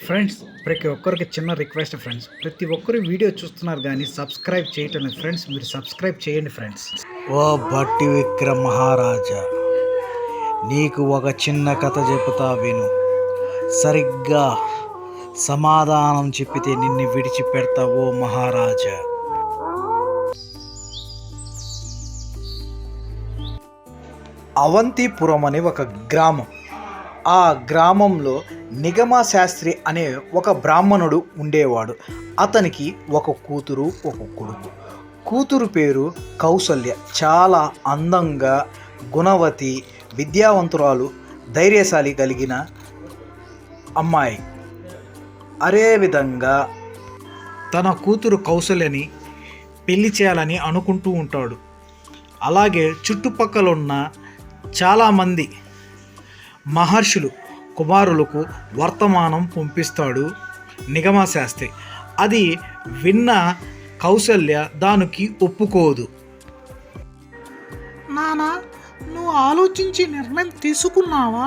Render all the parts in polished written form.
Friends, ప్రతి ఒక్కరికి చిన్న రిక్వెస్ట్ ఫ్రెండ్స్. ప్రతి ఒక్కరు వీడియో చూస్తున్నారు కానీ సబ్స్క్రైబ్ చేయటం లేదు ఫ్రెండ్స్. మీరు సబ్స్క్రైబ్ చేయండి ఫ్రెండ్స్. ఓ బట్టి విక్రమ్ మహారాజా, నీకు ఒక చిన్న కథ చెబుతా విను. సరిగ్గా సమాధానం చెప్పితే నిన్ను విడిచిపెడతా ఓ మహారాజా. అవంతిపురం అనే ఒక గ్రామం. ఆ గ్రామంలో నిగమ శాస్త్రి అనే ఒక బ్రాహ్మణుడు ఉండేవాడు. అతనికి ఒక కూతురు, ఒక కొడుకు. కూతురు పేరు కౌసల్య. చాలా అందంగా, గుణవతి, విద్యావంతురాలు, ధైర్యశాలి కలిగిన అమ్మాయి. అదేవిధంగా తన కూతురు కౌసల్యని పెళ్లి చేయాలని అనుకుంటూ ఉంటాడు. అలాగే చుట్టుపక్కల ఉన్న చాలామంది మహర్షులు కుమారులకు వర్తమానం పంపిస్తాడు నిగమశాస్త్రి. అది విన్న కౌసల్య దానికి ఒప్పుకోదు. నానా, నువ్వు ఆలోచించి నిర్ణయం తీసుకున్నావా?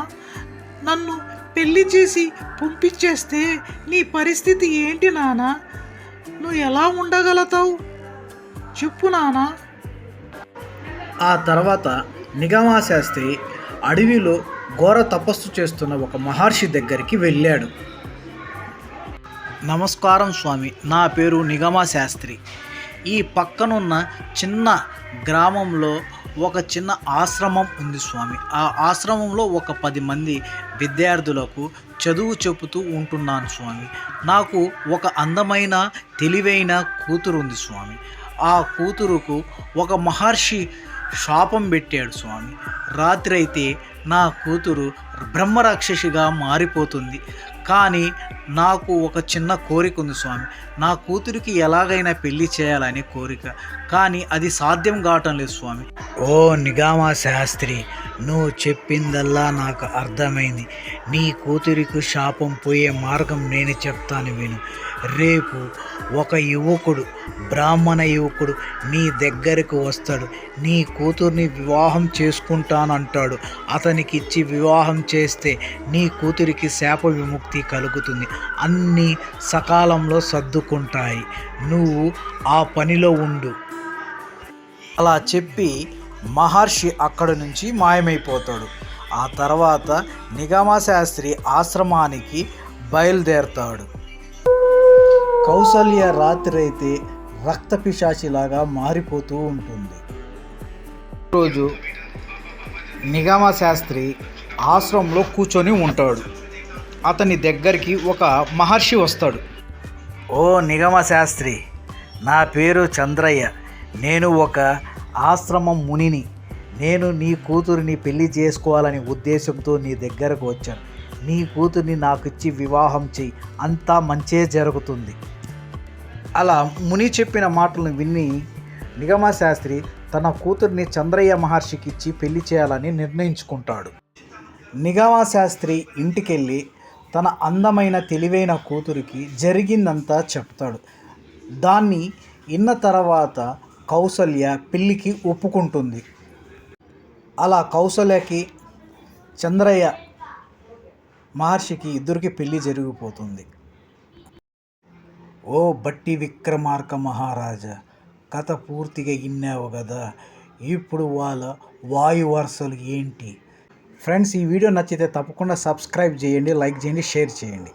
నన్ను పెళ్లి చేసి పంపించేస్తే నీ పరిస్థితి ఏంటి నానా? నువ్వు ఎలా ఉండగలుగుతావు చెప్పు నానా. ఆ తర్వాత నిగమశాస్త్రి అడవిలో ఘోర తపస్సు చేస్తున్న ఒక మహర్షి దగ్గరికి వెళ్ళాడు. నమస్కారం స్వామి, నా పేరు నిగమ శాస్త్రి. ఈ పక్కనున్న చిన్న గ్రామంలో ఒక చిన్న ఆశ్రమం ఉంది స్వామి. ఆ ఆశ్రమంలో ఒక 10 మంది విద్యార్థులకు చదువు చెబుతూ ఉంటున్నాను స్వామి. నాకు ఒక అందమైన తెలివైన కూతురు ఉంది స్వామి. ఆ కూతురుకు ఒక మహర్షి శాపం పెట్టాడు స్వామి. రాత్రి అయితే నా కూతురు బ్రహ్మరాక్షసిగా మారిపోతుంది. కానీ నాకు ఒక చిన్న కోరిక ఉంది స్వామి. నా కూతురికి ఎలాగైనా పెళ్లి చేయాలని కోరిక, కానీ అది సాధ్యం కావటం లేదు స్వామి. ఓ నిగమ శాస్త్రి, నువ్వు చెప్పిందల్లా నాకు అర్థమైంది. నీ కూతురికి శాపం పోయే మార్గం నేను చెప్తాను విను. రేపు ఒక యువకుడు, బ్రాహ్మణ యువకుడు నీ దగ్గరకు వస్తాడు. నీ కూతుర్ని వివాహం చేసుకుంటానంటాడు. అతనికి ఇచ్చి వివాహం చేస్తే నీ కూతురికి శాప విముక్తి కలుగుతుంది. అన్నీ సకాలంలో సర్దుకుంటాయి. నువ్వు ఆ పనిలో ఉండు. అలా చెప్పి మహర్షి అక్కడి నుంచి మాయమైపోతాడు. ఆ తర్వాత నిగమ శాస్త్రి ఆశ్రమానికి బయలుదేరతాడు. కౌసల్య రాత్రి అయితే రక్తపిశాచిలాగా మారిపోతూ ఉంటుంది. రోజు నిగమ శాస్త్రి ఆశ్రమంలో కూర్చొని ఉంటాడు. అతని దగ్గరికి ఒక మహర్షి వస్తాడు. ఓ నిగమ శాస్త్రి, నా పేరు చంద్రయ్య. నేను ఒక ఆశ్రమం మునిని. నేను నీ కూతురిని పెళ్లి చేసుకోవాలనే ఉద్దేశంతో నీ దగ్గరకు వచ్చాను. నీ కూతుర్ని నాకు ఇచ్చి వివాహం చెయ్యి, అంతా మంచే జరుగుతుంది. అలా ముని చెప్పిన మాటలను విని నిగమ శాస్త్రి తన కూతుర్ని చంద్రయ్య మహర్షికి ఇచ్చి పెళ్లి చేయాలని నిర్ణయించుకుంటాడు. నిగమ శాస్త్రి ఇంటికెళ్ళి తన అందమైన తెలివైన కూతురికి జరిగిందంతా చెప్తాడు. దాన్ని విన్న తర్వాత కౌసల్య పెళ్లికి ఒప్పుకుంటుంది. అలా కౌసల్యకి చంద్రయ్య మహర్షికి ఇద్దరికి పెళ్లి జరిగిపోతుంది. ఓ బట్టి విక్రమార్క మహారాజా, కథ పూర్తిగా విన్నావు కదా. ఇప్పుడు వాళ్ళ వాయు వరుసలు ఏంటి? ఫ్రెండ్స్, ఈ వీడియో నచ్చితే తప్పకుండా సబ్స్క్రైబ్ చేయండి, లైక్ చేయండి, షేర్ చేయండి.